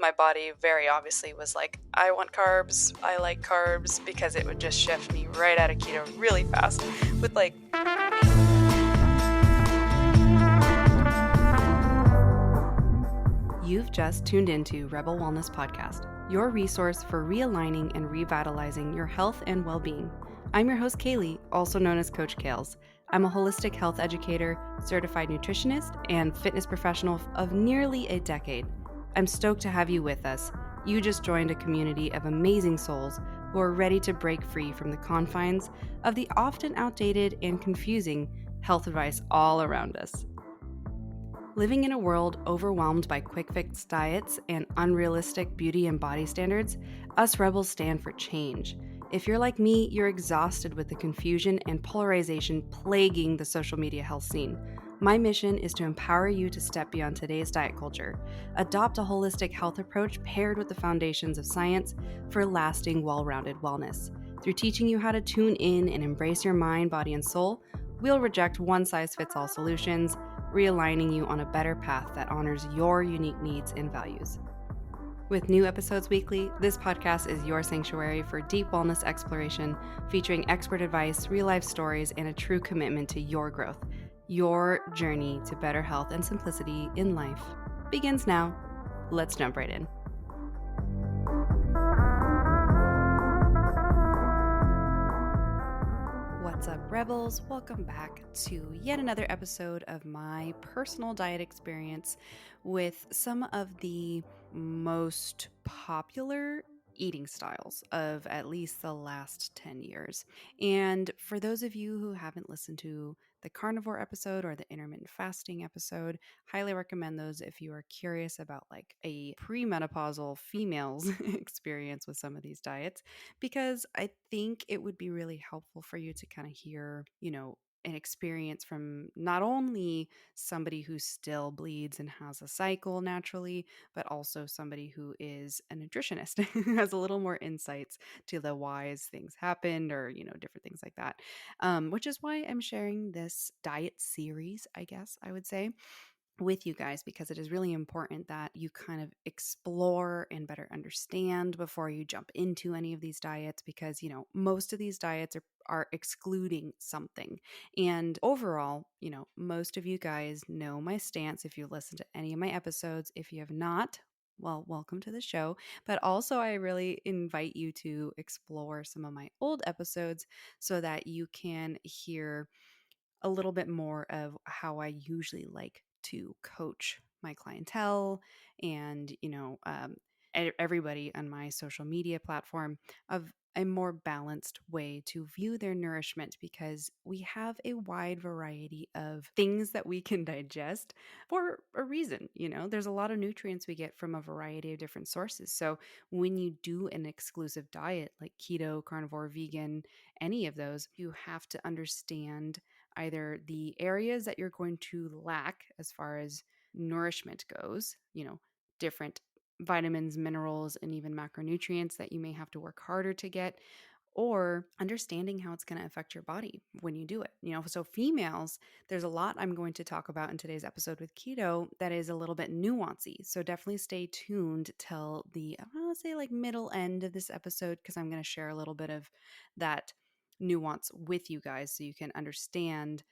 my body very obviously was like, I want carbs, I like carbs, because it would just shift me right out of keto really fast with like... You've just tuned into Rebel Wellness Podcast, your resource for realigning and revitalizing your health and well-being. I'm your host, Kaylee, also known as Coach Kales. I'm a holistic health educator, certified nutritionist, and fitness professional of nearly a decade. I'm stoked to have you with us. You just joined a community of amazing souls who are ready to break free from the confines of the often outdated and confusing health advice all around us. Living in a world overwhelmed by quick fix diets and unrealistic beauty and body standards, us rebels stand for change. If you're like me, you're exhausted with the confusion and polarization plaguing the social media health scene. My mission is to empower you to step beyond today's diet culture, adopt a holistic health approach paired with the foundations of science for lasting, well-rounded wellness. Through teaching you how to tune in and embrace your mind, body, and soul, we'll reject one-size-fits-all solutions, realigning you on a better path that honors your unique needs and values. With new episodes weekly, this podcast is your sanctuary for deep wellness exploration, featuring expert advice, real-life stories, and a true commitment to your growth. Your journey to better health and simplicity in life begins now. Let's jump right in. What's up, Rebels? Welcome back to yet another episode of my personal diet experience with some of the most popular eating styles of at least the last 10 years. And for those of you who haven't listened to the carnivore episode or the intermittent fasting episode, highly recommend those if you are curious about like a premenopausal female's experience with some of these diets, because I think it would be really helpful for you to kind of hear, an experience from not only somebody who still bleeds and has a cycle naturally, but also somebody who is a nutritionist, who has a little more insights to the whys things happened or, different things like that. Which is why I'm sharing this diet series, I guess I would say, with you guys, because it is really important that you kind of explore and better understand before you jump into any of these diets, because most of these diets are excluding something. And overall, most of you guys know my stance if you listen to any of my episodes. If you have not, well, welcome to the show. But also, I really invite you to explore some of my old episodes so that you can hear a little bit more of how I usually like to coach my clientele and, everybody on my social media platform of a more balanced way to view their nourishment, because we have a wide variety of things that we can digest for a reason. There's a lot of nutrients we get from a variety of different sources. So when you do an exclusive diet like keto, carnivore, vegan, any of those, you have to understand either the areas that you're going to lack as far as nourishment goes, different vitamins, minerals, and even macronutrients that you may have to work harder to get, or understanding how it's going to affect your body when you do it. So females, there's a lot I'm going to talk about in today's episode with keto that is a little bit nuancy. So definitely stay tuned till the, I want to say like middle end of this episode, because I'm going to share a little bit of that nuance with you guys so you can understand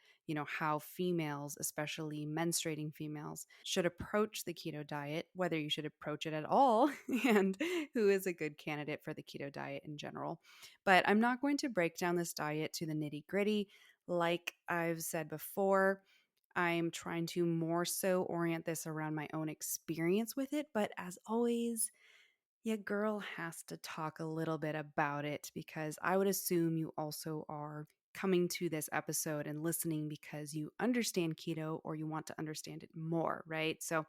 how females, especially menstruating females, should approach the keto diet, whether you should approach it at all, and who is a good candidate for the keto diet in general. But I'm not going to break down this diet to the nitty gritty. Like I've said before, I'm trying to more so orient this around my own experience with it. But as always, your girl has to talk a little bit about it, because I would assume you also are coming to this episode and listening because you understand keto or you want to understand it more, right? So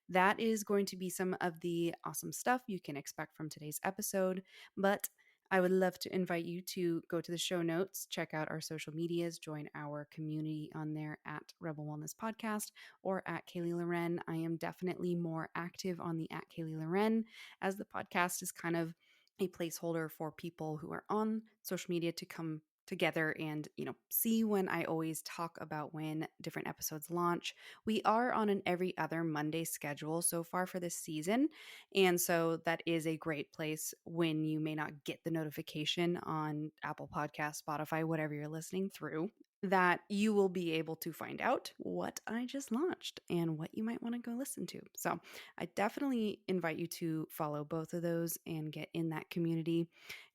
that is going to be some of the awesome stuff you can expect from today's episode. But I would love to invite you to go to the show notes, check out our social medias, join our community on there at Rebel Wellness Podcast or at Kaylee Loren. I am definitely more active on the at Kaylee Loren, as the podcast is kind of a placeholder for people who are on social media to come together and, see when I always talk about when different episodes launch. We are on an every other Monday schedule so far for this season. And so that is a great place when you may not get the notification on Apple Podcasts, Spotify, whatever you're listening through, that you will be able to find out what I just launched and what you might want to go listen to. So I definitely invite you to follow both of those and get in that community.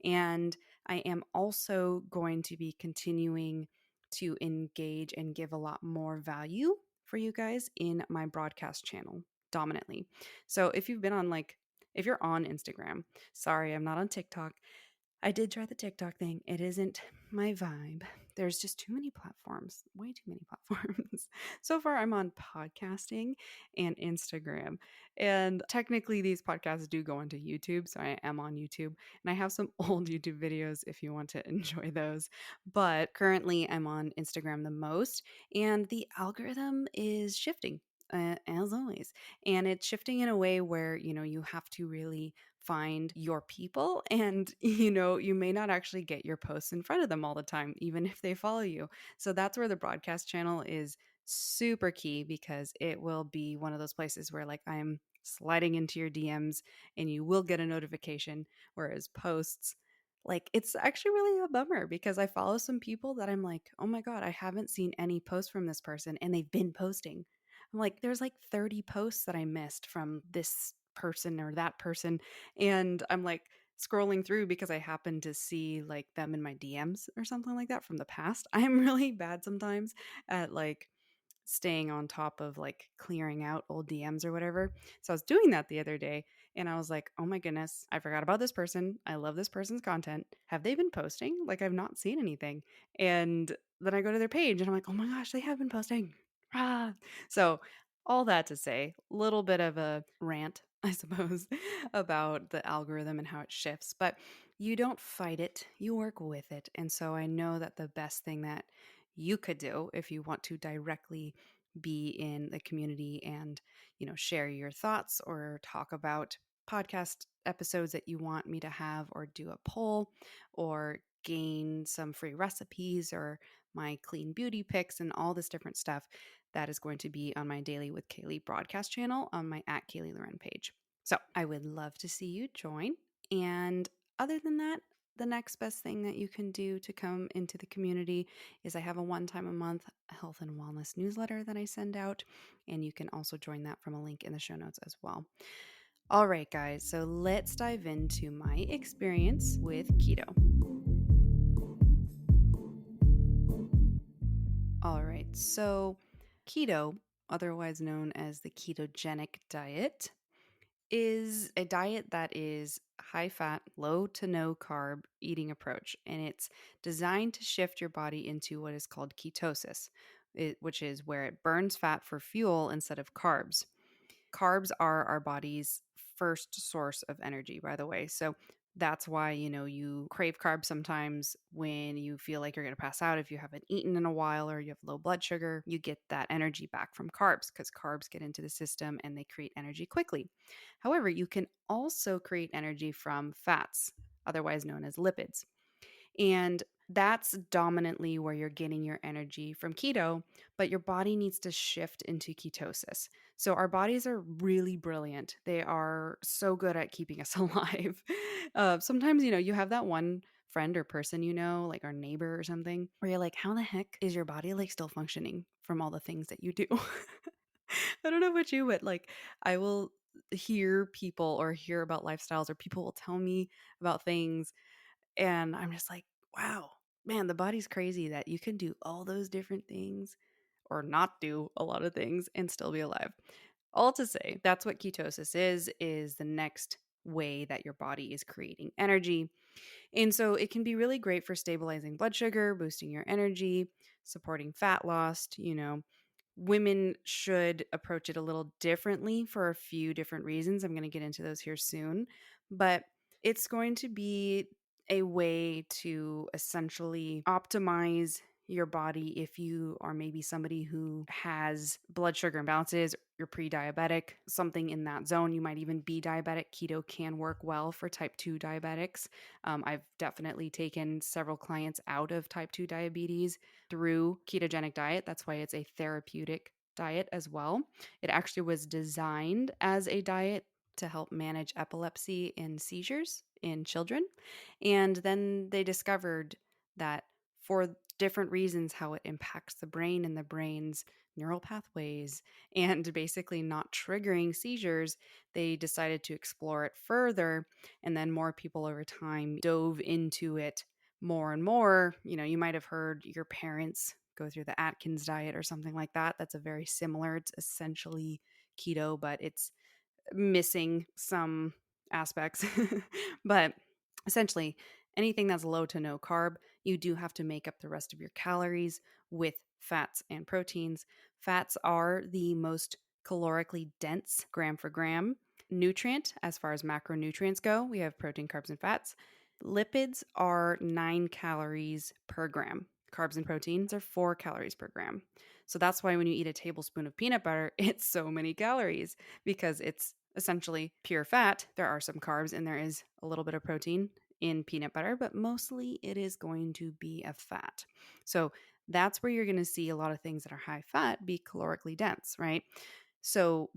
And I am also going to be continuing to engage and give a lot more value for you guys in my broadcast channel dominantly. So if you've been on if you're on Instagram, sorry, I'm not on TikTok. I did try the TikTok thing. It isn't my vibe. There's just too many platforms, way too many platforms. So far, I'm on podcasting and Instagram. And technically, these podcasts do go onto YouTube. So I am on YouTube. And I have some old YouTube videos if you want to enjoy those. But currently, I'm on Instagram the most. And the algorithm is shifting. As always. And it's shifting in a way where, you have to really find your people and you may not actually get your posts in front of them all the time even if they follow you. So that's where the broadcast channel is super key, because it will be one of those places where I'm sliding into your DMs and you will get a notification, whereas posts, it's actually really a bummer because I follow some people that I'm like, oh my god, I haven't seen any posts from this person and they've been posting. I'm like, there's 30 posts that I missed from this person or that person. And I'm scrolling through because I happen to see them in my DMs or something like that from the past. I'm really bad sometimes at staying on top of clearing out old DMs or whatever. So I was doing that the other day and I was like, oh my goodness, I forgot about this person. I love this person's content. Have they been posting? I've not seen anything. And then I go to their page and I'm like, oh my gosh, they have been posting. Ah. So all that to say, a little bit of a rant, I suppose, about the algorithm and how it shifts, but you don't fight it, you work with it. And so I know that the best thing that you could do if you want to directly be in the community and, share your thoughts or talk about podcast episodes that you want me to have, or do a poll, or gain some free recipes, or my clean beauty picks and all this different stuff, that is going to be on my Daily with Kaylee broadcast channel on my @Kaylee Loren page. So I would love to see you join. And other than that, the next best thing that you can do to come into the community is I have a one time a month health and wellness newsletter that I send out. And you can also join that from a link in the show notes as well. All right, guys, so let's dive into my experience with keto. All right, so keto, otherwise known as the ketogenic diet, is a diet that is high fat, low to no carb eating approach. And it's designed to shift your body into what is called ketosis, which is where it burns fat for fuel instead of carbs. Carbs are our body's first source of energy, by the way. So that's why, you crave carbs sometimes when you feel like you're going to pass out. If you haven't eaten in a while or you have low blood sugar, you get that energy back from carbs because carbs get into the system and they create energy quickly. However, you can also create energy from fats, otherwise known as lipids. And that's dominantly where you're getting your energy from keto, but your body needs to shift into ketosis. So our bodies are really brilliant. They are so good at keeping us alive. Sometimes, you have that one friend or person, like our neighbor or something, where you're like, how the heck is your body still functioning from all the things that you do? I don't know about you, but I will hear people or hear about lifestyles, or people will tell me about things and I'm just like, wow, man, the body's crazy that you can do all those different things or not do a lot of things and still be alive. All to say, that's what ketosis is the next way that your body is creating energy. And so it can be really great for stabilizing blood sugar, boosting your energy, supporting fat loss. Women should approach it a little differently for a few different reasons. I'm going to get into those here soon, but it's going to be a way to essentially optimize your body if you are maybe somebody who has blood sugar imbalances, you're pre-diabetic, something in that zone. You might even be diabetic. Keto can work well for type 2 diabetics. I've definitely taken several clients out of type 2 diabetes through ketogenic diet. That's why it's a therapeutic diet as well. It actually was designed as a diet to help manage epilepsy and seizures in children. And then they discovered that for different reasons, how it impacts the brain and the brain's neural pathways and basically not triggering seizures, they decided to explore it further. And then more people over time dove into it more and more. You might have heard your parents go through the Atkins diet or something like that. That's a very similar, it's essentially keto, but it's missing some aspects. But essentially, anything that's low to no carb, you do have to make up the rest of your calories with fats and proteins. Fats are the most calorically dense gram for gram nutrient as far as macronutrients go. We have protein, carbs, and fats. Lipids are 9 calories per gram. Carbs and proteins are 4 calories per gram. So that's why when you eat a tablespoon of peanut butter, it's so many calories because it's essentially pure fat. There are some carbs and there is a little bit of protein in peanut butter, but mostly it is going to be a fat. So that's where you're going to see a lot of things that are high fat be calorically dense, right? So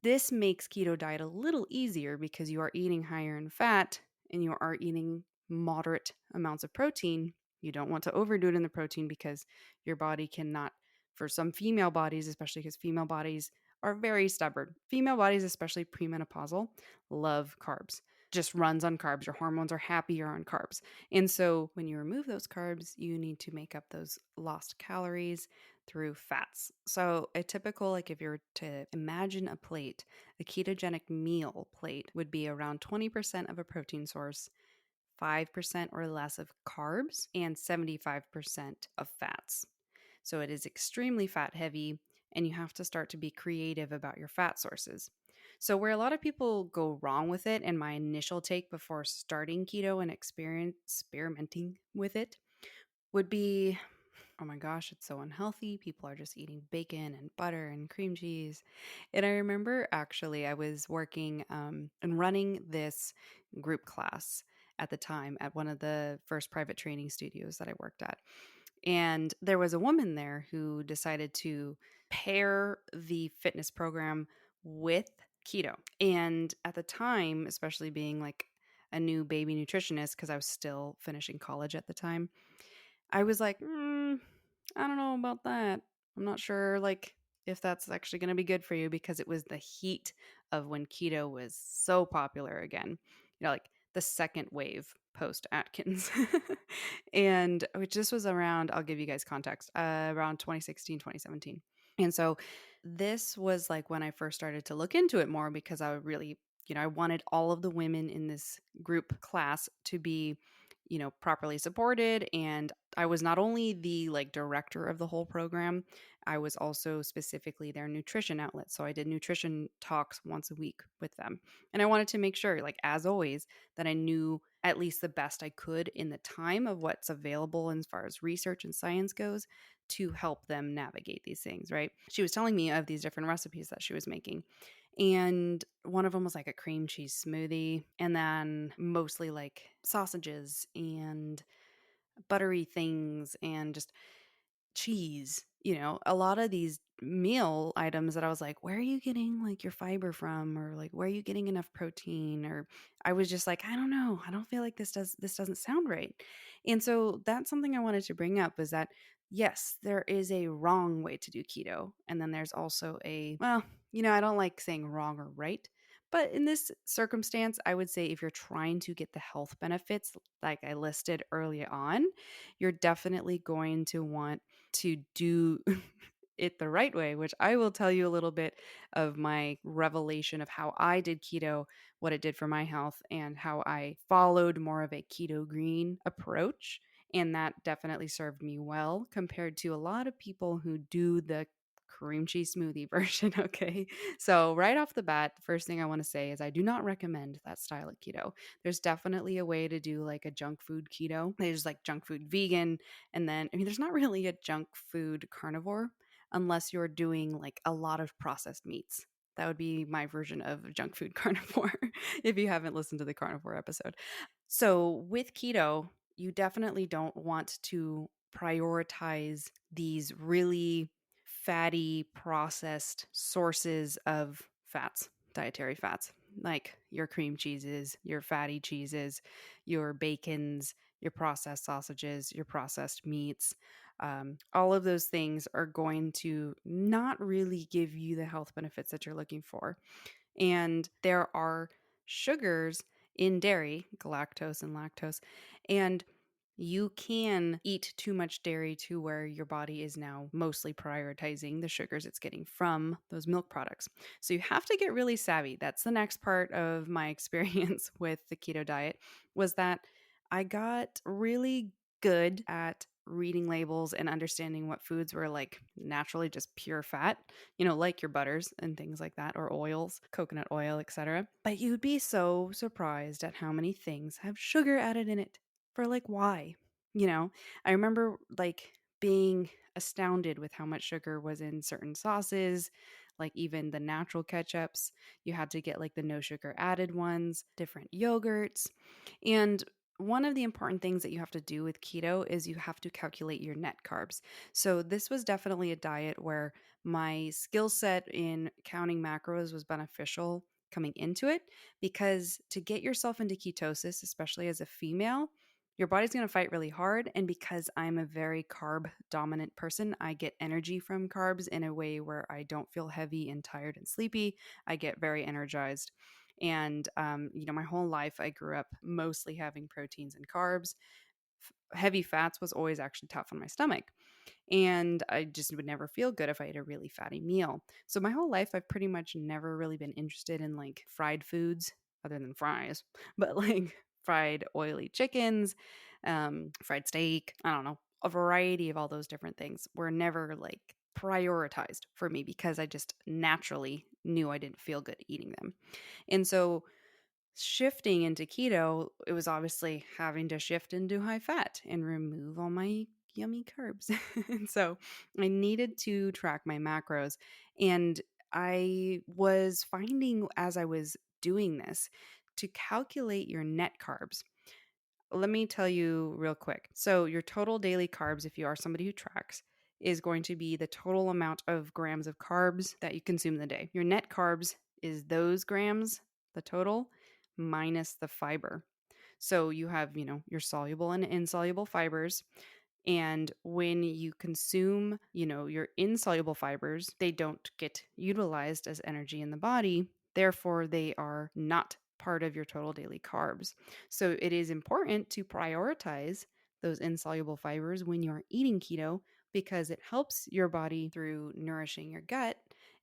this makes keto diet a little easier because you are eating higher in fat and you are eating moderate amounts of protein. You don't want to overdo it in the protein because your body cannot, for some female bodies, especially because female bodies are very stubborn. Female bodies, especially premenopausal, love carbs. Just runs on carbs. Your hormones are happier on carbs. And so when you remove those carbs, you need to make up those lost calories through fats. So a typical, like if you were to imagine a plate, a ketogenic meal plate would be around 20% of a protein source, 5% or less of carbs, and 75% of fats. So it is extremely fat heavy, and you have to start to be creative about your fat sources. So, where a lot of people go wrong with it, and my initial take before starting keto and experimenting with it would be, oh my gosh, it's so unhealthy. People are just eating bacon and butter and cream cheese. And I remember actually, I was working and running this group class at the time at one of the first private training studios that I worked at. And there was a woman there who decided to pair the fitness program with keto. And at the time, especially being like a new baby nutritionist, because I was still finishing college at the time, I was like, I don't know about that. I'm not sure, like, if that's actually going to be good for you because it was the heat of when keto was so popular again. Like the second wave post Atkins. And which this was around, I'll give you guys context, around 2016, 2017. And so this was like when I first started to look into it more because I really, I wanted all of the women in this group class to be, properly supported. And I was not only the like director of the whole program, I was also specifically their nutrition outlet. So I did nutrition talks once a week with them. And I wanted to make sure, like as always, that I knew at least the best I could in the time of what's available as far as research and science goes to help them navigate these things, right? She was telling me of these different recipes that she was making. And one of them was like a cream cheese smoothie, and then mostly like sausages and buttery things and just cheese, a lot of these meal items that I was like, where are you getting like your fiber from? Or like, where are you getting enough protein? Or I was just like, I don't know. I don't feel like this doesn't sound right. And so that's something I wanted to bring up is that yes, there is a wrong way to do keto. And then there's also I don't like saying wrong or right. But in this circumstance, I would say if you're trying to get the health benefits, like I listed early on, you're definitely going to want to do it the right way, which I will tell you a little bit of my revelation of how I did keto, what it did for my health, and how I followed more of a keto green approach. And that definitely served me well compared to a lot of people who do the cream cheese smoothie version. Okay. So, right off the bat, the first thing I want to say is I do not recommend that style of keto. There's definitely a way to do like a junk food keto. There's like junk food vegan. And then, I mean, there's not really a junk food carnivore unless you're doing like a lot of processed meats. That would be my version of junk food carnivore if you haven't listened to the carnivore episode. So, with keto, you definitely don't want to prioritize these really fatty, processed sources of fats, dietary fats, like your cream cheeses, your fatty cheeses, your bacons, your processed sausages, your processed meats. All of those things are going to not really give you the health benefits that you're looking for. And there are sugars in dairy, galactose and lactose, and you can eat too much dairy to where your body is now mostly prioritizing the sugars it's getting from those milk products. So you have to get really savvy. That's the next part of my experience with the keto diet was that I got really good at reading labels and understanding what foods were like naturally just pure fat, like your butters and things like that, or oils, coconut oil, etc. But you'd be so surprised at how many things have sugar added in it. For like, why? You know, I remember like being astounded with how much sugar was in certain sauces, like even the natural ketchups. You had to get like the no sugar added ones, different yogurts. And one of the important things that you have to do with keto is you have to calculate your net carbs. So, this was definitely a diet where my skill set in counting macros was beneficial coming into it because to get yourself into ketosis, especially as a female, your body's going to fight really hard. And because I'm a very carb dominant person, I get energy from carbs in a way where I don't feel heavy and tired and sleepy. I get very energized. And, my whole life I grew up mostly having proteins and carbs. Heavy fats was always actually tough on my stomach. And I just would never feel good if I ate a really fatty meal. So my whole life, I've pretty much never really been interested in like fried foods other than fries, but like fried oily chickens, fried steak, I don't know, a variety of all those different things were never like prioritized for me because I just naturally knew I didn't feel good eating them. And so shifting into keto, it was obviously having to shift into high fat and remove all my yummy carbs. And so I needed to track my macros. And I was finding as I was doing this to calculate your net carbs. Let me tell you real quick. So, your total daily carbs, if you are somebody who tracks, is going to be the total amount of grams of carbs that you consume in the day. Your net carbs is those grams, the total, minus the fiber. So, you have, your soluble and insoluble fibers. And when you consume, your insoluble fibers, they don't get utilized as energy in the body. Therefore, they are not part of your total daily carbs. So it is important to prioritize those insoluble fibers when you're eating keto because it helps your body through nourishing your gut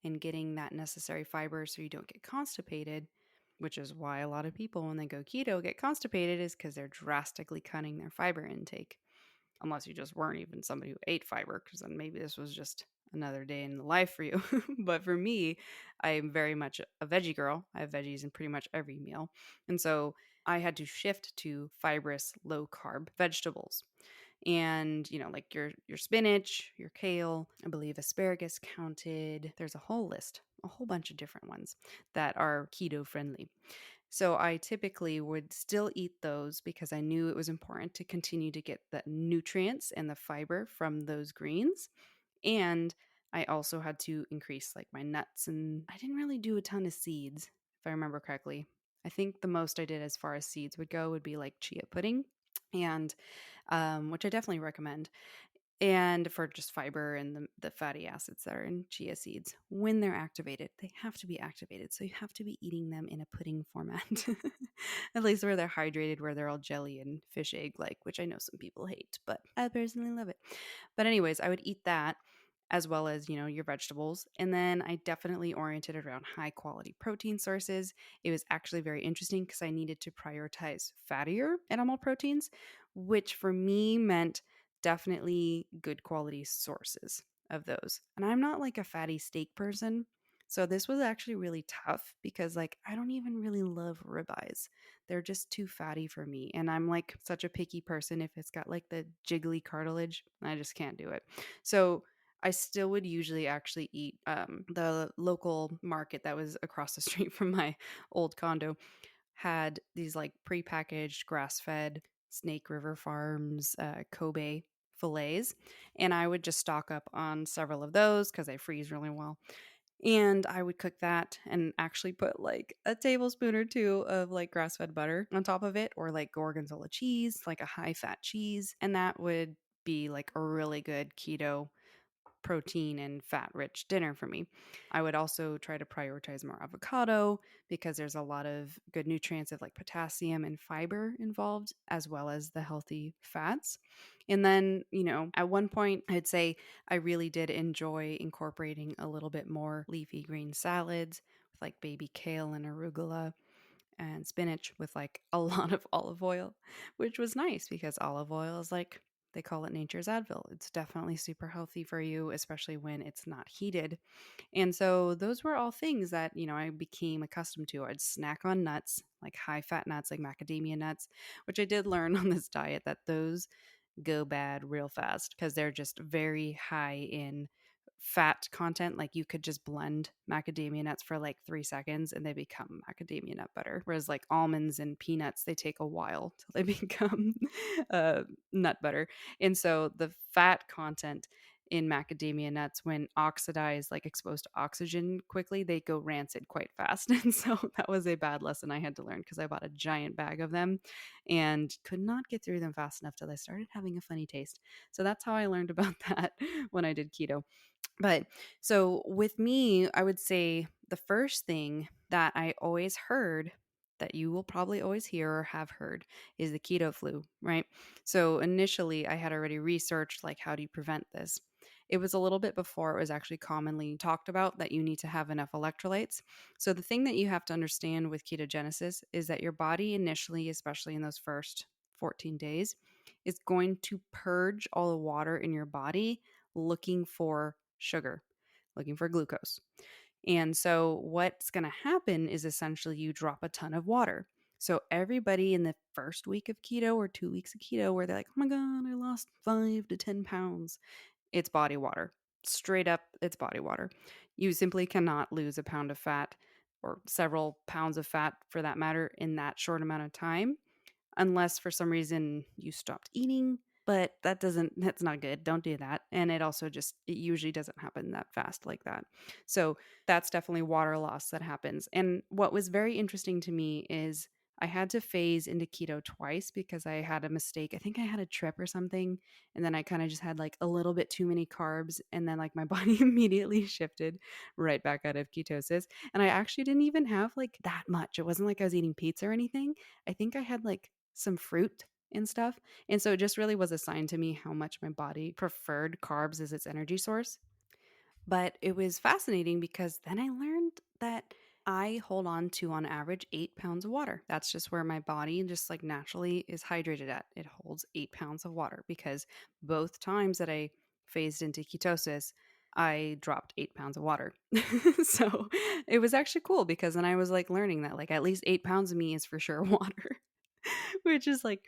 and getting that necessary fiber so you don't get constipated, which is why a lot of people when they go keto get constipated is because they're drastically cutting their fiber intake. Unless you just weren't even somebody who ate fiber, because then maybe this was just another day in the life for you. But for me, I am very much a veggie girl. I have veggies in pretty much every meal. And so I had to shift to fibrous, low carb vegetables. And, like your spinach, your kale, I believe asparagus counted. There's a whole list, a whole bunch of different ones that are keto friendly. So I typically would still eat those because I knew it was important to continue to get the nutrients and the fiber from those greens. And I also had to increase like my nuts, and I didn't really do a ton of seeds, if I remember correctly. I think the most I did as far as seeds would go would be like chia pudding, and which I definitely recommend and for just fiber and the fatty acids that are in chia seeds when they're activated. They have to be activated, so you have to be eating them in a pudding format. At least where they're hydrated, where they're all jelly and fish egg like, which I know some people hate, but I personally love it. But anyways, I would eat that as well as, your vegetables. And then I definitely oriented around high quality protein sources. It was actually very interesting because I needed to prioritize fattier animal proteins, which for me meant definitely good quality sources of those. And I'm not like a fatty steak person. So this was actually really tough because like I don't even really love ribeyes. They're just too fatty for me. And I'm like such a picky person. If it's got like the jiggly cartilage, I just can't do it. So I still would usually actually eat the local market that was across the street from my old condo had these like prepackaged grass-fed Snake River Farms Kobe fillets, and I would just stock up on several of those because they freeze really well. And I would cook that and actually put like a tablespoon or two of like grass fed butter on top of it, or like gorgonzola cheese, like a high fat cheese. And that would be like a really good keto protein and fat rich dinner for me. I would also try to prioritize more avocado because there's a lot of good nutrients of like potassium and fiber involved, as well as the healthy fats. And then, at one point, I'd say I really did enjoy incorporating a little bit more leafy green salads with like baby kale and arugula and spinach with like a lot of olive oil, which was nice because olive oil is like they call it nature's Advil. It's definitely super healthy for you, especially when it's not heated. And so those were all things that, I became accustomed to. I'd snack on nuts, like high fat nuts, like macadamia nuts, which I did learn on this diet that those go bad real fast because they're just very high in fat content. Like you could just blend macadamia nuts for like 3 seconds and they become macadamia nut butter. Whereas like almonds and peanuts, they take a while till they become nut butter. And so the fat content in macadamia nuts, when oxidized, like exposed to oxygen quickly, they go rancid quite fast. And so that was a bad lesson I had to learn because I bought a giant bag of them and could not get through them fast enough till I started having a funny taste. So that's how I learned about that when I did keto. But so with me, I would say the first thing that I always heard that you will probably always hear or have heard is the keto flu, right? So initially, I had already researched like how do you prevent this? It was a little bit before it was actually commonly talked about that you need to have enough electrolytes. So the thing that you have to understand with ketogenesis is that your body initially, especially in those first 14 days, is going to purge all the water in your body looking for sugar, looking for glucose. And so, what's going to happen is essentially you drop a ton of water. So, everybody in the first week of keto or 2 weeks of keto, where they're like, oh my God, I lost 5 to 10 pounds, it's body water. Straight up, it's body water. You simply cannot lose a pound of fat or several pounds of fat for that matter in that short amount of time unless for some reason you stopped eating, but that's not good. Don't do that. And it usually doesn't happen that fast like that. So that's definitely water loss that happens. And what was very interesting to me is I had to phase into keto twice because I had a mistake. I think I had a trip or something. And then I kind of just had like a little bit too many carbs. And then like my body immediately shifted right back out of ketosis. And I actually didn't even have like that much. It wasn't like I was eating pizza or anything. I think I had like some fruit and stuff. And so it just really was a sign to me how much my body preferred carbs as its energy source. But it was fascinating because then I learned that I hold on to, on average, 8 pounds of water. That's just where my body just like naturally is hydrated at. It holds 8 pounds of water because both times that I phased into ketosis, I dropped 8 pounds of water. So it was actually cool because then I was like learning that like at least 8 pounds of me is for sure water. Which is like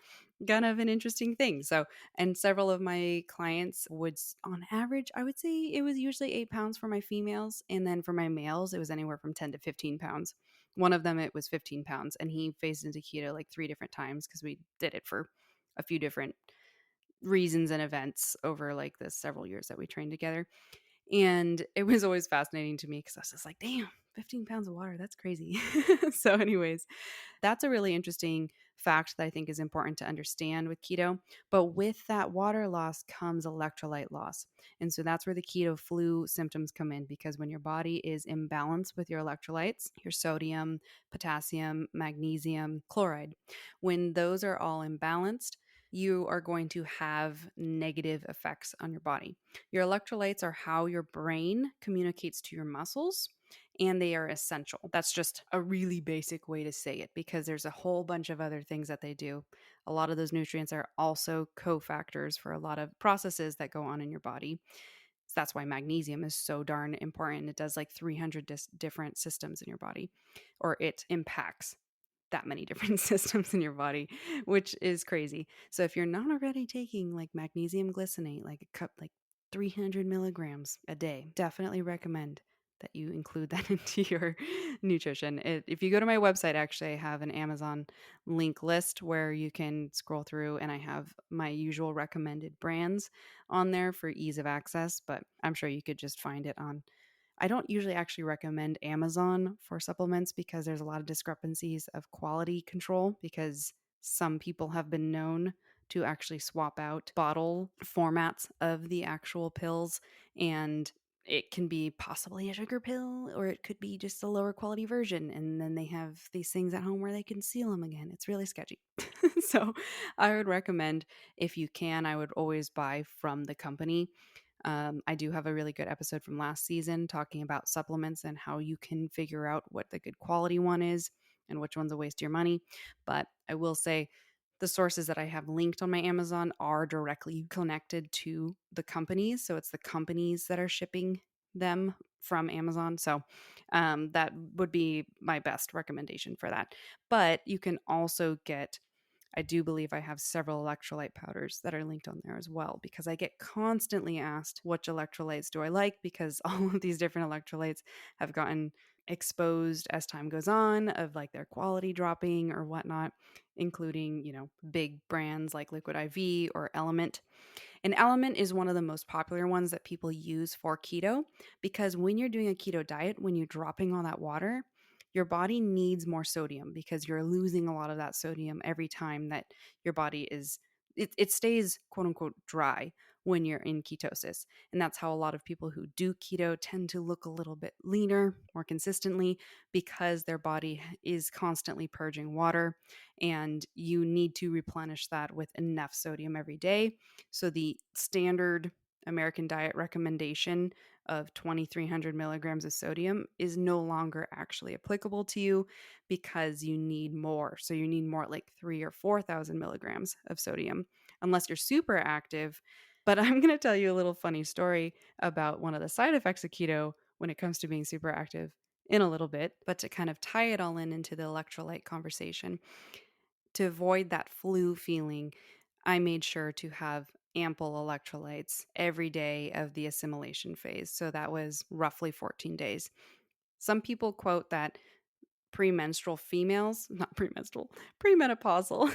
kind of an interesting thing. So, and several of my clients would, on average, I would say it was usually 8 pounds for my females. And then for my males, it was anywhere from 10 to 15 pounds. One of them, it was 15 pounds. And he phased into keto like 3 different times because we did it for a few different reasons and events over like the several years that we trained together. And it was always fascinating to me because I was just like, damn, 15 pounds of water, that's crazy. So, anyways, that's a really interesting fact that I think is important to understand with keto. But with that water loss comes electrolyte loss. And so that's where the keto flu symptoms come in because when your body is imbalanced with your electrolytes, your sodium, potassium, magnesium, chloride, when those are all imbalanced, you are going to have negative effects on your body. Your electrolytes are how your brain communicates to your muscles, and they are essential. That's just a really basic way to say it because there's a whole bunch of other things that they do. A lot of those nutrients are also cofactors for a lot of processes that go on in your body. So that's why magnesium is so darn important. It does like 300 different systems in your body, or it impacts that many different systems in your body, which is crazy. So if you're not already taking like magnesium glycinate, like a cup, like 300 milligrams a day, definitely recommend that you include that into your nutrition. If you go to my website, actually, I have an Amazon link list where you can scroll through, and I have my usual recommended brands on there for ease of access, but I'm sure you could just find it on. I don't usually actually recommend Amazon for supplements because there's a lot of discrepancies of quality control, because some people have been known to actually swap out bottle formats of the actual pills, and it can be possibly a sugar pill or it could be just a lower quality version, and then they have these things at home where they can seal them again. It's really sketchy. So I would recommend, if you can, I would always buy from the company. I do have a really good episode from last season talking about supplements and how you can figure out what the good quality one is and which one's a waste of your money. But I will say the sources that I have linked on my Amazon are directly connected to the companies. So it's the companies that are shipping them from Amazon. So that would be my best recommendation for that. But you can also get, I do believe I have several electrolyte powders that are linked on there as well, because I get constantly asked which electrolytes do I like, because all of these different electrolytes have gotten exposed as time goes on, of like their quality dropping or whatnot, including, big brands like Liquid IV or Element. An element is one of the most popular ones that people use for keto, because when you're doing a keto diet, when you're dropping all that water, your body needs more sodium because you're losing a lot of that sodium every time that your body is, it stays quote unquote dry when you're in ketosis. And that's how a lot of people who do keto tend to look a little bit leaner more consistently, because their body is constantly purging water, and you need to replenish that with enough sodium every day. So the standard American diet recommendation of 2,300 milligrams of sodium is no longer actually applicable to you, because you need more. So you need more, like 3 or 4,000 milligrams of sodium, unless you're super active. But I'm going to tell you a little funny story about one of the side effects of keto when it comes to being super active in a little bit. But to kind of tie it all in into the electrolyte conversation, to avoid that flu feeling, I made sure to have ample electrolytes every day of the assimilation phase. So that was roughly 14 days. Some people quote that premenstrual females, not premenstrual, premenopausal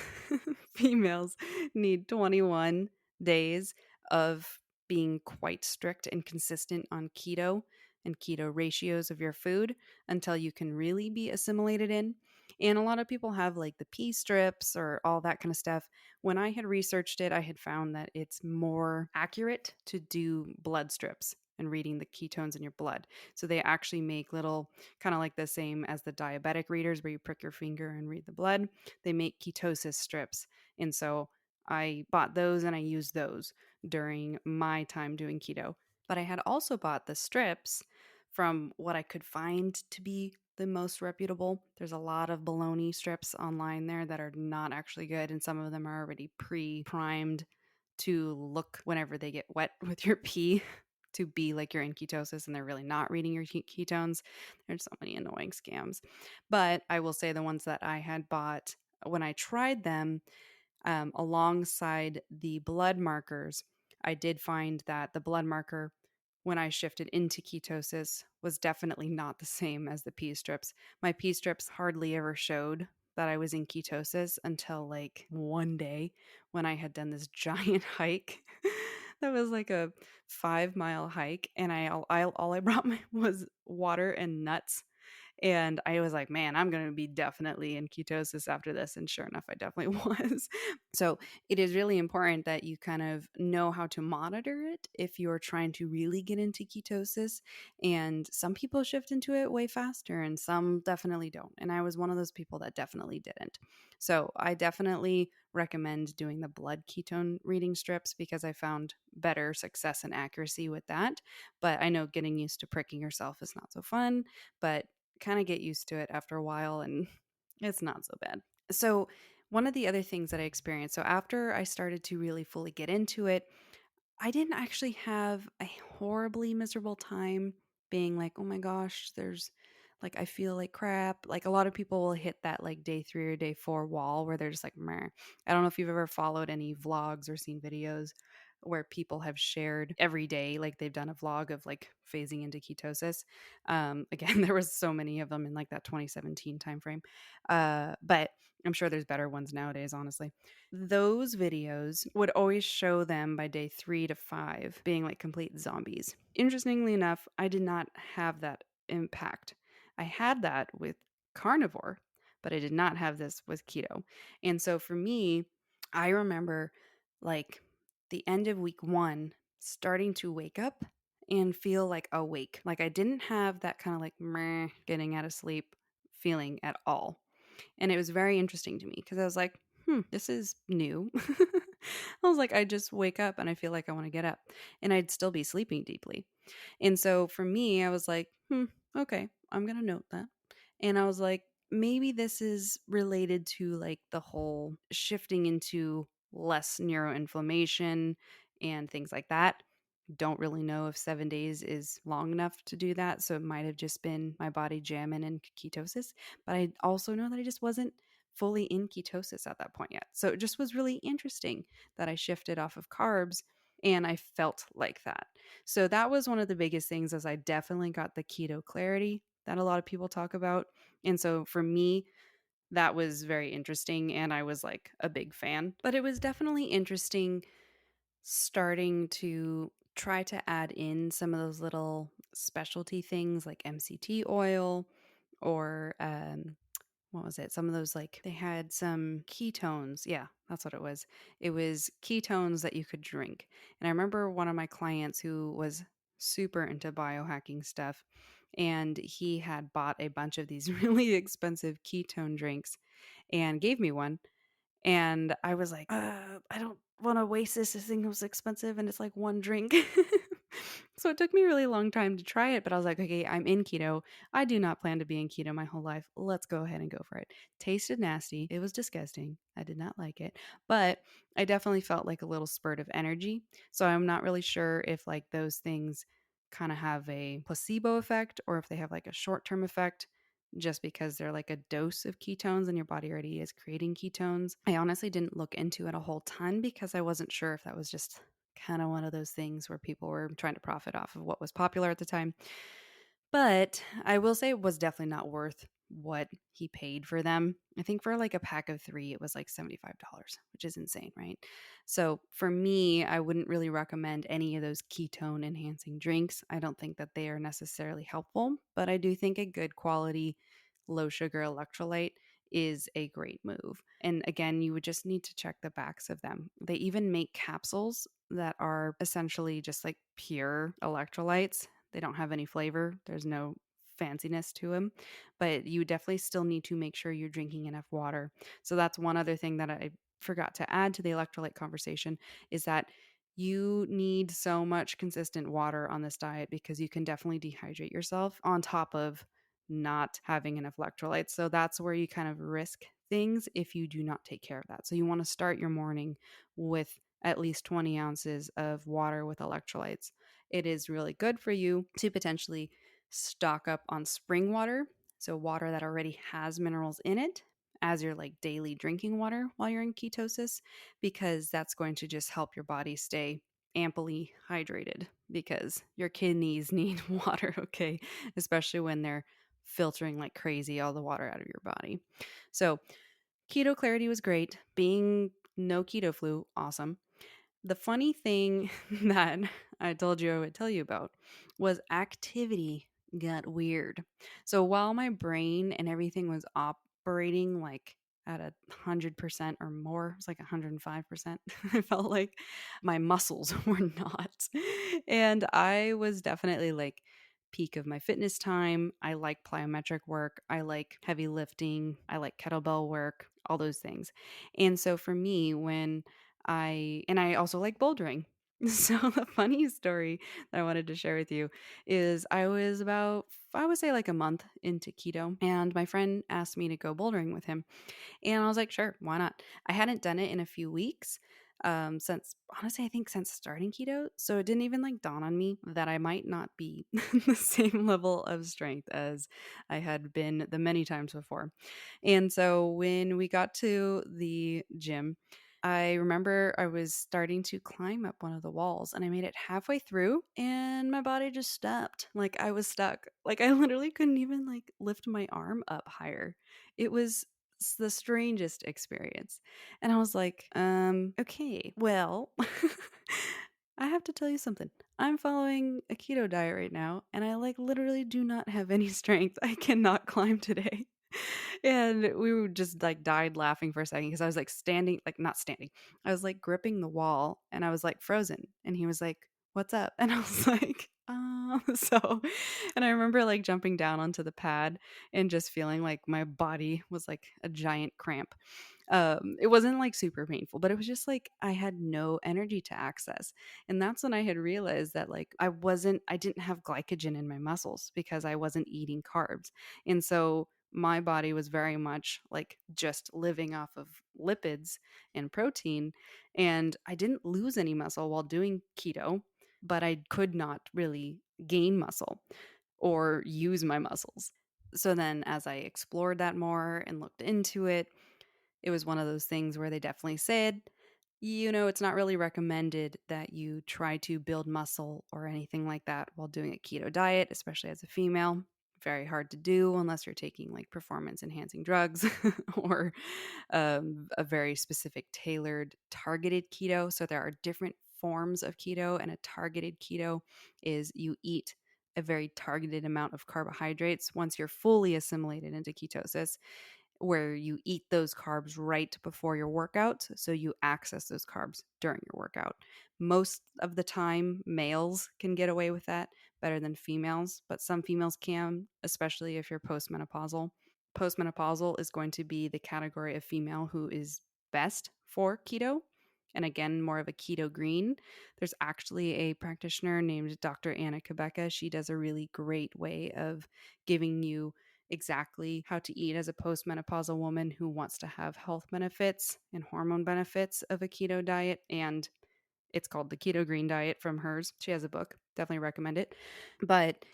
females need 21 days of being quite strict and consistent on keto and keto ratios of your food until you can really be assimilated in. And a lot of people have like the pee strips or all that kind of stuff. When I had researched it, I had found that it's more accurate to do blood strips and reading the ketones in your blood. So they actually make little, kind of like the same as the diabetic readers where you prick your finger and read the blood. They make ketosis strips. And so I bought those and I used those during my time doing keto. But I had also bought the strips from what I could find to be the most reputable. There's a lot of baloney strips online there that are not actually good, and some of them are already pre-primed to look, whenever they get wet with your pee, to be like you're in ketosis, and they're really not reading your ketones. There's so many annoying scams. But I will say the ones that I had bought, when I tried them, alongside the blood markers, I did find that the blood marker, when I shifted into ketosis, was definitely not the same as the pee strips. My pee strips hardly ever showed that I was in ketosis until like one day when I had done this giant hike. That was like a 5-mile hike, and all I brought was water and nuts, and I was like, man, I'm going to be definitely in ketosis after this. And sure enough, I definitely was. So it is really important that you kind of know how to monitor it if you're trying to really get into ketosis. And some people shift into it way faster and some definitely don't. And I was one of those people that definitely didn't. So I definitely recommend doing the blood ketone reading strips, because I found better success and accuracy with that. But I know getting used to pricking yourself is not so fun, but kind of get used to it after a while, and it's not so bad. So one of the other things that I experienced, so after I started to really fully get into it, I didn't actually have a horribly miserable time being like, oh my gosh, there's like, I feel like crap. Like, a lot of people will hit that like day 3 or day 4 wall where they're just like, meh. I don't know if you've ever followed any vlogs or seen videos where people have shared every day, like they've done a vlog of like phasing into ketosis. Again, there was so many of them in like that 2017 timeframe. But I'm sure there's better ones nowadays, honestly. Those videos would always show them by day 3 to 5 being like complete zombies. Interestingly enough, I did not have that impact. I had that with carnivore, but I did not have this with keto. And so for me, I remember like the end of week 1 starting to wake up and feel like awake. Like I didn't have that kind of like meh, getting out of sleep feeling at all. And it was very interesting to me because I was like, this is new. I was like, I just wake up and I feel like I want to get up and I'd still be sleeping deeply. And so for me, I was like, okay, I'm going to note that. And I was like, maybe this is related to like the whole shifting into less neuroinflammation and things like that. Don't really know if 7 days is long enough to do that. So it might have just been my body jamming in ketosis. But I also know that I just wasn't fully in ketosis at that point yet. So it just was really interesting that I shifted off of carbs and I felt like that. So that was one of the biggest things as I definitely got the keto clarity that a lot of people talk about. And so for me, that was very interesting and I was like a big fan. But it was definitely interesting starting to try to add in some of those little specialty things like MCT oil or what was it? Some of those, like, they had some ketones. Yeah, that's what it was. It was ketones that you could drink. And I remember one of my clients who was super into biohacking stuff, and he had bought a bunch of these really expensive ketone drinks and gave me one. And I was like, I don't want to waste this. This thing was expensive and it's like one drink. So it took me a really long time to try it, but I was like, okay, I'm in keto. I do not plan to be in keto my whole life. Let's go ahead and go for it. Tasted nasty. It was disgusting. I did not like it, but I definitely felt like a little spurt of energy. So I'm not really sure if like those things kind of have a placebo effect or if they have like a short term effect just because they're like a dose of ketones and your body already is creating ketones. I honestly didn't look into it a whole ton because I wasn't sure if that was just kind of one of those things where people were trying to profit off of what was popular at the time. But I will say it was definitely not worth what he paid for them. I think for like a pack of 3, it was like $75, which is insane, right? So for me, I wouldn't really recommend any of those ketone enhancing drinks. I don't think that they are necessarily helpful, but I do think a good quality low sugar electrolyte is a great move. And again, you would just need to check the backs of them. They even make capsules that are essentially just like pure electrolytes. They don't have any flavor. There's no fanciness to them, but you definitely still need to make sure you're drinking enough water. So that's one other thing that I forgot to add to the electrolyte conversation is that you need so much consistent water on this diet because you can definitely dehydrate yourself on top of not having enough electrolytes. So that's where you kind of risk things if you do not take care of that. So you want to start your morning with at least 20 ounces of water with electrolytes. It is really good for you to potentially stock up on spring water, so water that already has minerals in it, as your like daily drinking water while you're in ketosis, because that's going to just help your body stay amply hydrated because your kidneys need water, okay? Especially when they're filtering like crazy all the water out of your body. So, keto clarity was great. Being no keto flu, awesome. The funny thing that I told you I would tell you about was activity got weird. So while my brain and everything was operating like at 100% or more, it was like 105%. I felt like my muscles were not. And I was definitely like peak of my fitness time. I like plyometric work. I like heavy lifting. I like kettlebell work, all those things. And so for me, when I also like bouldering. So the funny story that I wanted to share with you is I was about, I would say like a month into keto, and my friend asked me to go bouldering with him. And I was like, sure, why not? I hadn't done it in a few weeks. since honestly, I think since starting keto. So it didn't even like dawn on me that I might not be the same level of strength as I had been the many times before. And so when we got to the gym, I remember I was starting to climb up one of the walls and I made it halfway through and my body just stopped. Like I was stuck. Like I literally couldn't even like lift my arm up higher. It was the strangest experience. And I was like, okay, well, I have to tell you something. I'm following a keto diet right now, and I like literally do not have any strength. I cannot climb today. And we were just like died laughing for a second because I was like standing, like not standing. I was like gripping the wall and I was like frozen. And he was like, "What's up?" And I was like, so, and I remember like jumping down onto the pad and just feeling like my body was like a giant cramp. It wasn't like super painful, but it was just like I had no energy to access. And that's when I had realized that like I didn't have glycogen in my muscles because I wasn't eating carbs. And so my body was very much like just living off of lipids and protein. And I didn't lose any muscle while doing keto, but I could not really gain muscle or use my muscles. So then, as I explored that more and looked into it, it was one of those things where they definitely said, it's not really recommended that you try to build muscle or anything like that while doing a keto diet, especially as a female. Very hard to do unless you're taking like performance enhancing drugs or a very specific tailored targeted keto. So there are different forms of keto, and a targeted keto is you eat a very targeted amount of carbohydrates once you're fully assimilated into ketosis, where you eat those carbs right before your workout. So you access those carbs during your workout. Most of the time, males can get away with that better than females, but some females can, especially if you're postmenopausal. Postmenopausal is going to be the category of female who is best for keto. And again, more of a keto green. There's actually a practitioner named Dr. Anna Kabeka. She does a really great way of giving you exactly how to eat as a postmenopausal woman who wants to have health benefits and hormone benefits of a keto diet. And it's called the Keto Green Diet from hers. She has a book. Definitely recommend it. But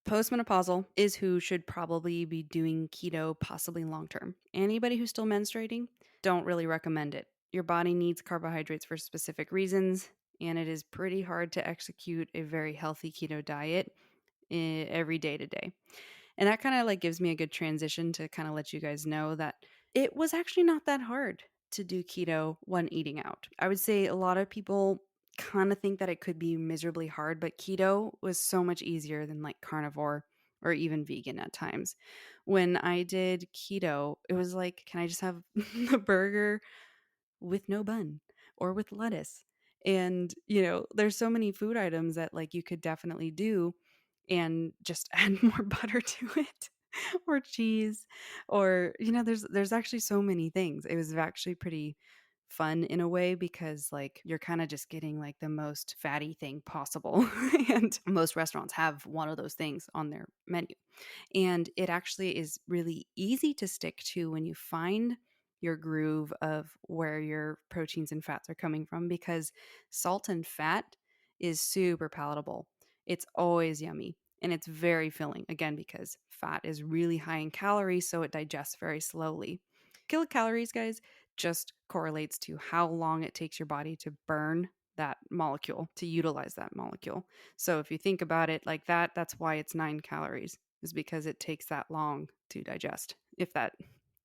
postmenopausal is who should probably be doing keto, possibly long term. Anybody who's still menstruating, don't really recommend it. Your body needs carbohydrates for specific reasons, and it is pretty hard to execute a very healthy keto diet every day to day. And that kind of like gives me a good transition to kind of let you guys know that it was actually not that hard to do keto when eating out. I would say a lot of people kind of think that it could be miserably hard, but keto was so much easier than like carnivore or even vegan at times. When I did keto, it was like, can I just have the burger with no bun or with lettuce? And, there's so many food items that like you could definitely do and just add more butter to it or cheese or there's actually so many things. It was actually pretty fun in a way because like you're kind of just getting like the most fatty thing possible and most restaurants have one of those things on their menu. And it actually is really easy to stick to when you find your groove of where your proteins and fats are coming from, because salt and fat is super palatable. It's always yummy and it's very filling, again, because fat is really high in calories, so it digests very slowly. Kilocalories, guys, just correlates to how long it takes your body to burn that molecule, to utilize that molecule. So if you think about it like that, that's why it's 9 calories, is because it takes that long to digest, if that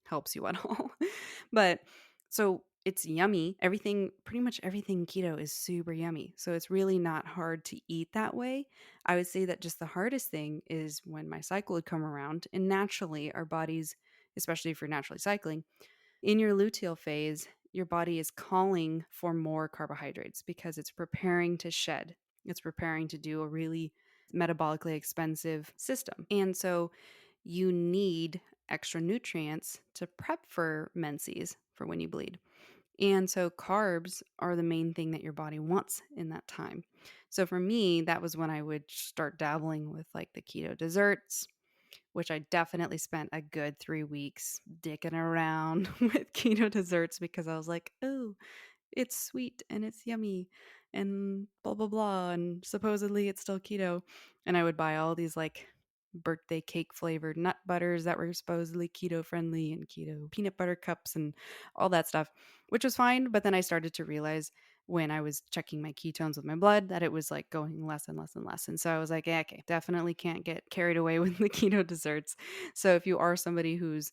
helps you at all. But so it's yummy. Everything, pretty much everything keto is super yummy. So it's really not hard to eat that way. I would say that just the hardest thing is when my cycle would come around, and naturally our bodies, especially if you're naturally cycling, in your luteal phase, your body is calling for more carbohydrates because it's preparing to shed. It's preparing to do a really metabolically expensive system. And so you need extra nutrients to prep for menses, for when you bleed. And so carbs are the main thing that your body wants in that time. So for me, that was when I would start dabbling with like the keto desserts, which I definitely spent a good 3 weeks dicking around with keto desserts because I was like, oh, it's sweet and it's yummy and blah, blah, blah. And supposedly it's still keto. And I would buy all these like birthday cake flavored nut butters that were supposedly keto friendly and keto peanut butter cups and all that stuff, which was fine. But then I started to realize when I was checking my ketones with my blood that it was like going less and less and less. And so I was like, yeah, okay, definitely can't get carried away with the keto desserts. So if you are somebody who's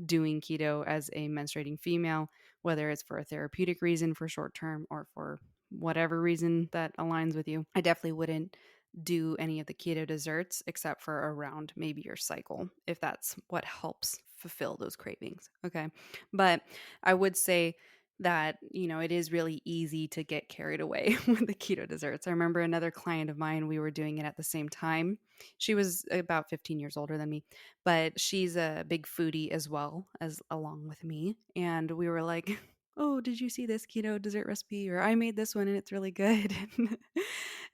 doing keto as a menstruating female, whether it's for a therapeutic reason for short term or for whatever reason that aligns with you, I definitely wouldn't do any of the keto desserts except for around maybe your cycle, if that's what helps fulfill those cravings. Okay. But I would say that, it is really easy to get carried away with the keto desserts. I remember another client of mine, we were doing it at the same time. She was about 15 years older than me, but she's a big foodie as well as along with me. And we were like, oh, did you see this keto dessert recipe? Or I made this one and it's really good.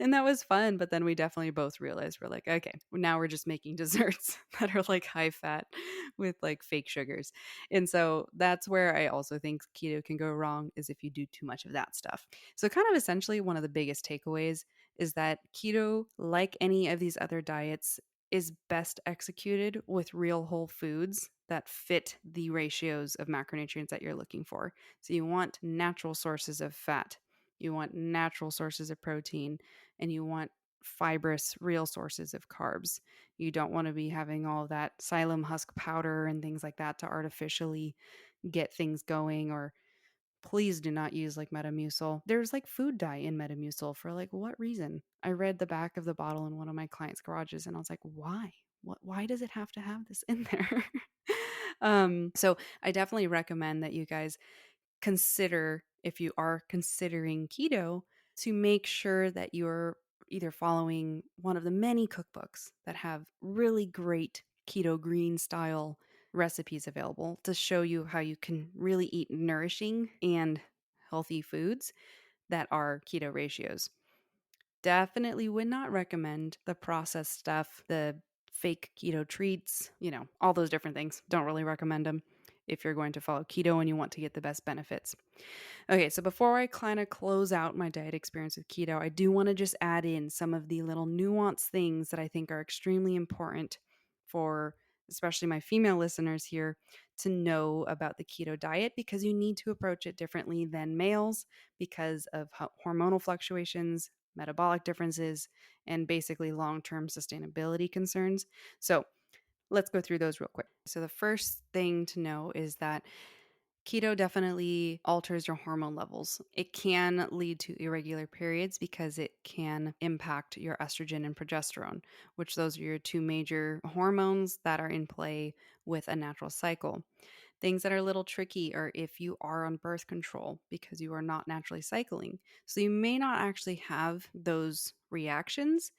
And that was fun. But then we definitely both realized we're like, okay, now we're just making desserts that are like high fat with like fake sugars. And so that's where I also think keto can go wrong is if you do too much of that stuff. So, kind of essentially, one of the biggest takeaways is that keto, like any of these other diets, is best executed with real whole foods that fit the ratios of macronutrients that you're looking for. So you want natural sources of fat, you want natural sources of protein, and you want fibrous, real sources of carbs. You don't want to be having all that psyllium husk powder and things like that to artificially get things going, or please do not use like Metamucil. There's like food dye in Metamucil for like what reason? I read the back of the bottle in one of my clients' garages and I was like, why? Why does it have to have this in there? So I definitely recommend that you guys consider, if you are considering keto, to make sure that you're either following one of the many cookbooks that have really great keto green style recipes available to show you how you can really eat nourishing and healthy foods that are keto ratios. Definitely would not recommend the processed stuff, the fake keto treats, all those different things. Don't really recommend them if you're going to follow keto and you want to get the best benefits. Okay, so before I kind of close out my diet experience with keto, I do want to just add in some of the little nuanced things that I think are extremely important for especially my female listeners here to know about the keto diet, because you need to approach it differently than males because of hormonal fluctuations, metabolic differences, and basically long term sustainability concerns. So let's go through those real quick. So, the first thing to know is that keto definitely alters your hormone levels. It can lead to irregular periods because it can impact your estrogen and progesterone, which those are your two major hormones that are in play with a natural cycle. Things that are a little tricky are if you are on birth control because you are not naturally cycling. So you may not actually have those reactions,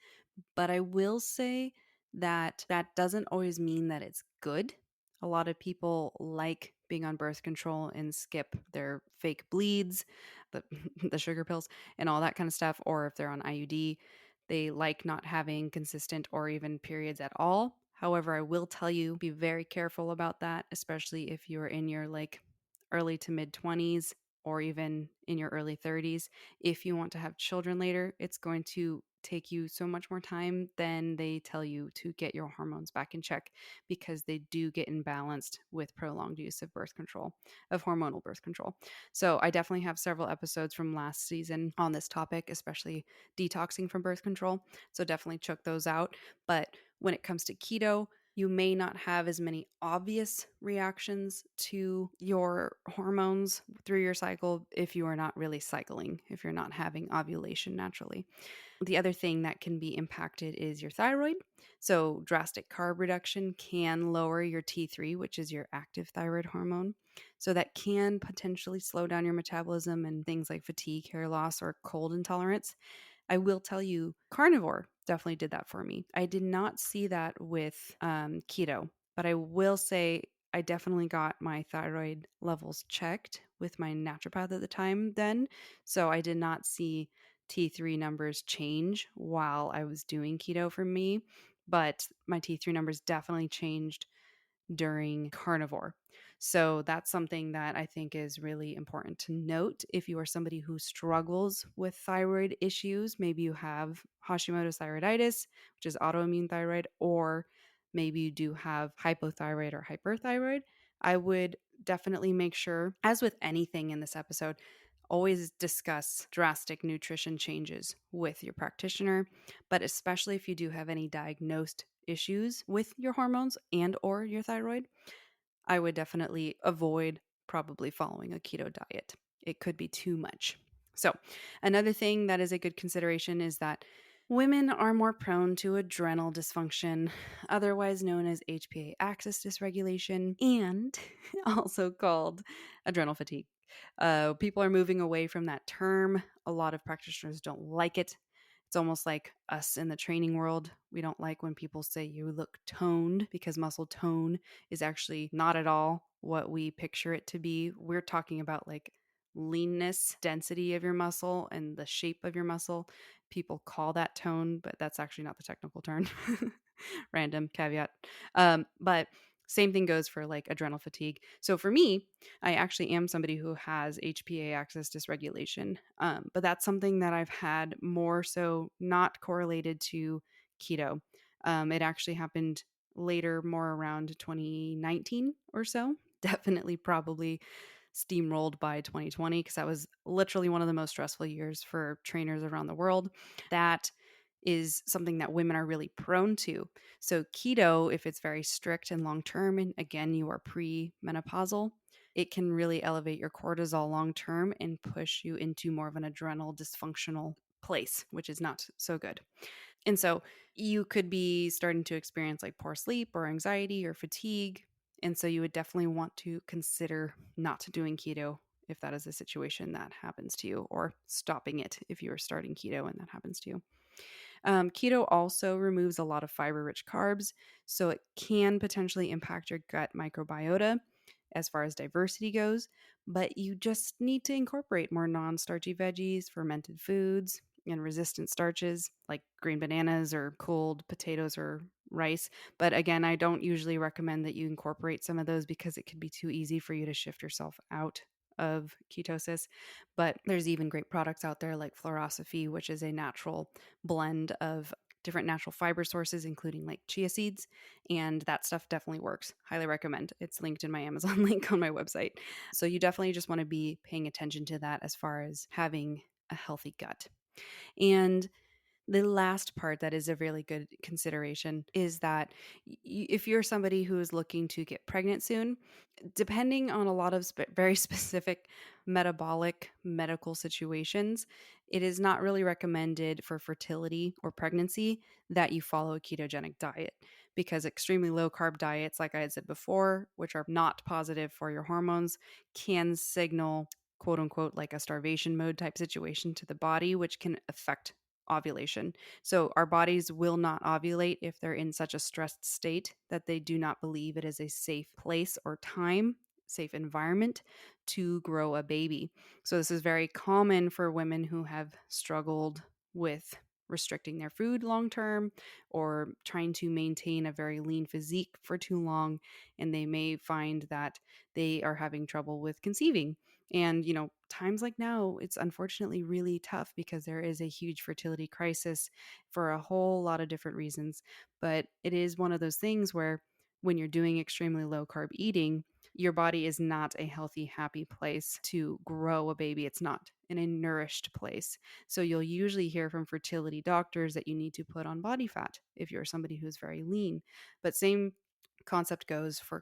but I will say that that doesn't always mean that it's good. A lot of people like being on birth control and skip their fake bleeds, the, the sugar pills, and all that kind of stuff. Or if they're on IUD, they like not having consistent or even periods at all. However, I will tell you, be very careful about that, especially if you're in your like early to mid 20s or even in your early 30s. If you want to have children later, it's going to take you so much more time than they tell you to get your hormones back in check, because they do get imbalanced with prolonged use of birth control, of hormonal birth control. So I definitely have several episodes from last season on this topic, especially detoxing from birth control. So definitely check those out. But when it comes to keto, you may not have as many obvious reactions to your hormones through your cycle if you are not really cycling, if you're not having ovulation naturally. The other thing that can be impacted is your thyroid. So, drastic carb reduction can lower your T3, which is your active thyroid hormone. So, that can potentially slow down your metabolism and things like fatigue, hair loss, or cold intolerance. I will tell you, carnivore definitely did that for me. I did not see that with keto, but I will say I definitely got my thyroid levels checked with my naturopath at the time then. So I did not see T3 numbers change while I was doing keto for me, but my T3 numbers definitely changed during carnivore. So that's something that I think is really important to note. If you are somebody who struggles with thyroid issues, maybe you have Hashimoto's thyroiditis, which is autoimmune thyroid, or maybe you do have hypothyroid or hyperthyroid, I would definitely make sure, as with anything in this episode, always discuss drastic nutrition changes with your practitioner, but especially if you do have any diagnosed issues with your hormones and or your thyroid, I would definitely avoid probably following a keto diet. It could be too much. So, another thing that is a good consideration is that women are more prone to adrenal dysfunction, otherwise known as HPA axis dysregulation, and also called adrenal fatigue. People are moving away from that term. A lot of practitioners don't like it. It's almost like us in the training world. We don't like when people say you look toned, because muscle tone is actually not at all what we picture it to be. We're talking about like leanness, density of your muscle, and the shape of your muscle. People call that tone, but that's actually not the technical term. Random caveat. But same thing goes for like adrenal fatigue. So for me, I actually am somebody who has HPA axis dysregulation, but that's something that I've had more so not correlated to keto. It actually happened later, more around 2019 or so. Definitely, probably steamrolled by 2020, because that was literally one of the most stressful years for trainers around the world. That is something that women are really prone to. So, keto, if it's very strict and long term, and again, you are pre-menopausal, it can really elevate your cortisol long term and push you into more of an adrenal dysfunctional place, which is not so good. And so you could be starting to experience like poor sleep or anxiety or fatigue. And so you would definitely want to consider not doing keto if that is a situation that happens to you, or stopping it if you are starting keto and that happens to you. Keto also removes a lot of fiber rich carbs, so it can potentially impact your gut microbiota as far as diversity goes, but you just need to incorporate more non starchy veggies, fermented foods, and resistant starches like green bananas or cold potatoes or rice. But again, I don't usually recommend that you incorporate some of those because it could be too easy for you to shift yourself out of ketosis. But there's even great products out there like Fluorosophy, which is a natural blend of different natural fiber sources, including like chia seeds. And that stuff definitely works. Highly recommend. It's linked in my Amazon link on my website. So you definitely just want to be paying attention to that as far as having a healthy gut. And the last part that is a really good consideration is that if you're somebody who is looking to get pregnant soon, depending on a lot of very specific metabolic medical situations, it is not really recommended for fertility or pregnancy that you follow a ketogenic diet, because extremely low carb diets, like I had said before, which are not positive for your hormones, can signal quote unquote like a starvation mode type situation to the body, which can affect ovulation. So our bodies will not ovulate if they're in such a stressed state that they do not believe it is a safe place or time, safe environment to grow a baby. So this is very common for women who have struggled with restricting their food long term, or trying to maintain a very lean physique for too long, and they may find that they are having trouble with conceiving. And, times like now, it's unfortunately really tough because there is a huge fertility crisis for a whole lot of different reasons. But it is one of those things where when you're doing extremely low carb eating, your body is not a healthy, happy place to grow a baby. It's not in a nourished place. So you'll usually hear from fertility doctors that you need to put on body fat if you're somebody who's very lean. But same concept goes for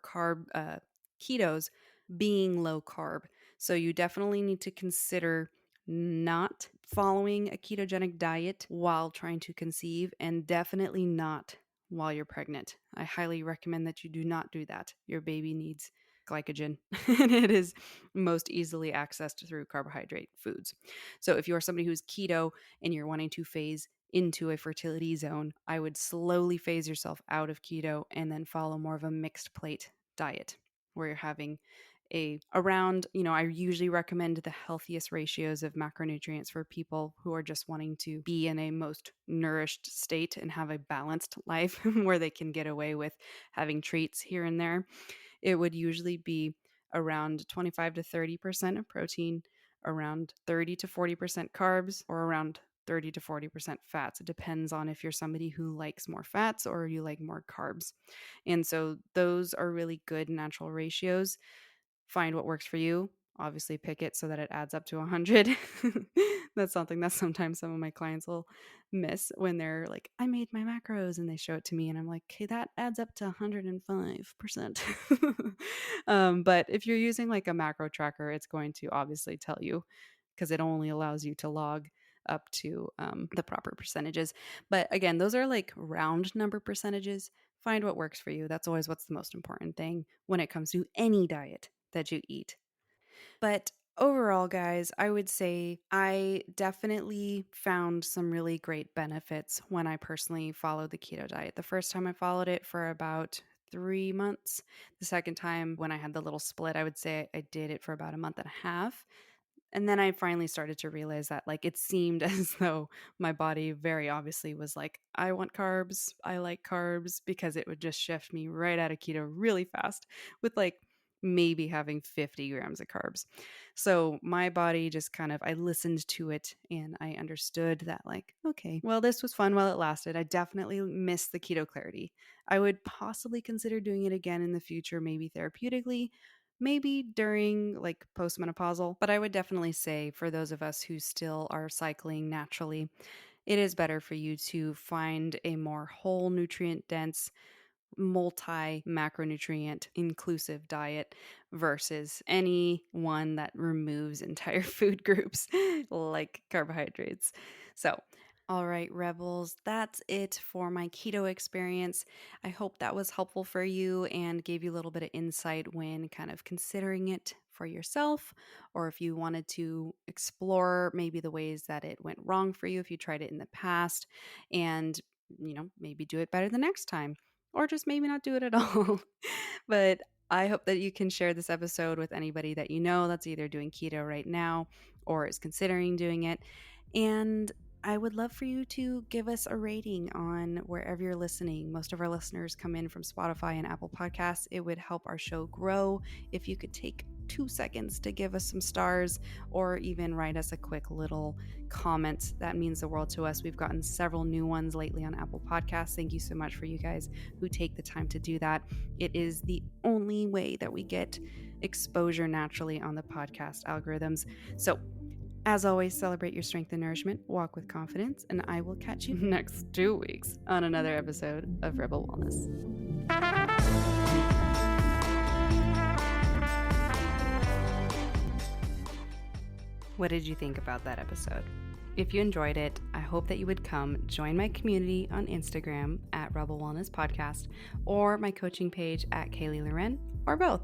ketos being low carb. So you definitely need to consider not following a ketogenic diet while trying to conceive, and definitely not while you're pregnant. I highly recommend that you do not do that. Your baby needs glycogen, and it is most easily accessed through carbohydrate foods. So if you're somebody who's keto and you're wanting to phase into a fertility zone, I would slowly phase yourself out of keto and then follow more of a mixed plate diet where you're having I usually recommend the healthiest ratios of macronutrients for people who are just wanting to be in a most nourished state and have a balanced life where they can get away with having treats here and there. It would usually be around 25 to 30% of protein, around 30 to 40% carbs, or around 30 to 40% fats. It depends on if you're somebody who likes more fats or you like more carbs. And so those are really good natural ratios. Find what works for you. Obviously, pick it so that it adds up to 100. That's something that sometimes some of my clients will miss when they're like, I made my macros and they show it to me. And I'm like, okay, that adds up to 105%. But if you're using like a macro tracker, it's going to obviously tell you because it only allows you to log up to the proper percentages. But again, those are like round number percentages. Find what works for you. That's always what's the most important thing when it comes to any diet that you eat. But overall, guys, I would say I definitely found some really great benefits when I personally followed the keto diet. The first time I followed it for about 3 months. The second time, when I had the little split, I would say I did it for about a month and a half. And then I finally started to realize that like it seemed as though my body very obviously was like, I want carbs, I like carbs, because it would just shift me right out of keto really fast with like maybe having 50 grams of carbs. So my body just kind of, I listened to it and I understood that like, okay, well, this was fun while it lasted. I definitely missed the keto clarity. I would possibly consider doing it again in the future, maybe therapeutically, maybe during like postmenopausal, but I would definitely say for those of us who still are cycling naturally, it is better for you to find a more whole, nutrient dense, multi macronutrient inclusive diet versus any one that removes entire food groups like carbohydrates. So, all right, rebels, that's it for my keto experience. I hope that was helpful for you and gave you a little bit of insight when kind of considering it for yourself, or if you wanted to explore maybe the ways that it went wrong for you if you tried it in the past, and maybe do it better the next time, or just maybe not do it at all. But I hope that you can share this episode with anybody that you know that's either doing keto right now or is considering doing it. And I would love for you to give us a rating on wherever you're listening. Most of our listeners come in from Spotify and Apple Podcasts. It would help our show grow if you could take 2 seconds to give us some stars or even write us a quick little comment. That means the world to us. We've gotten several new ones lately on Apple Podcasts. Thank you so much for you guys who take the time to do that. It is the only way that we get exposure naturally on the podcast algorithms. So, as always, celebrate your strength and nourishment, walk with confidence, and I will catch you next 2 weeks on another episode of Rebel Wellness. What did you think about that episode? If you enjoyed it, I hope that you would come join my community on Instagram at Rebel Wellness Podcast or my coaching page at Kaylee Loren, or both.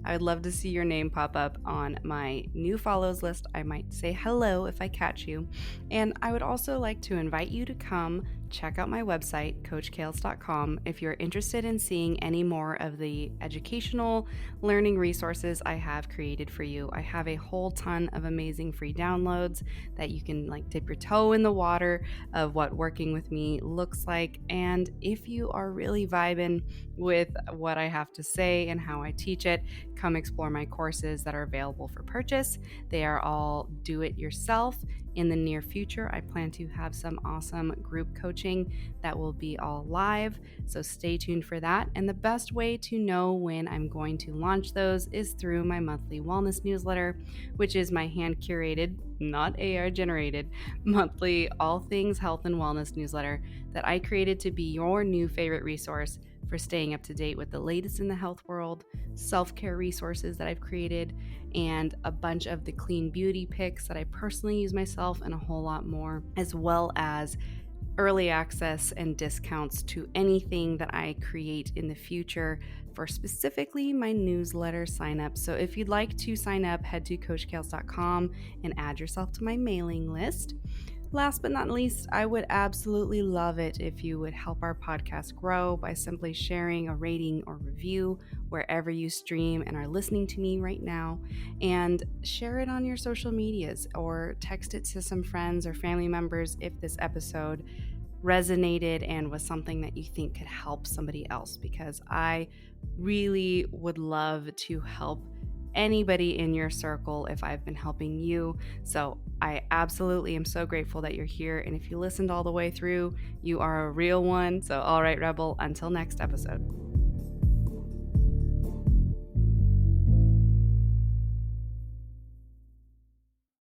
I would love to see your name pop up on my new follows list. I might say hello if I catch you. And I would also like to invite you to come check out my website, coachkales.com, if you're interested in seeing any more of the educational learning resources I have created for you. I have a whole ton of amazing free downloads that you can like dip your toe in the water of what working with me looks like. And if you are really vibing with what I have to say and how I teach it, come explore my courses that are available for purchase. They are all do it yourself. In the near future, I plan to have some awesome group coaching that will be all live, so stay tuned for that. And the best way to know when I'm going to launch those is through my monthly wellness newsletter, which is my hand-curated, not AR-generated, monthly all things health and wellness newsletter that I created to be your new favorite resource for staying up to date with the latest in the health world, self-care resources that I've created, and a bunch of the clean beauty picks that I personally use myself, and a whole lot more, as well as early access and discounts to anything that I create in the future for specifically my newsletter sign up. So if you'd like to sign up, head to coachkales.com and add yourself to my mailing list. Last but not least, I would absolutely love it if you would help our podcast grow by simply sharing a rating or review wherever you stream and are listening to me right now, and share it on your social medias or text it to some friends or family members if this episode resonated and was something that you think could help somebody else, because I really would love to help anybody in your circle if I've been helping you. So I absolutely am so grateful that you're here. And if you listened all the way through, you are a real one. So, all right, Rebel, until next episode.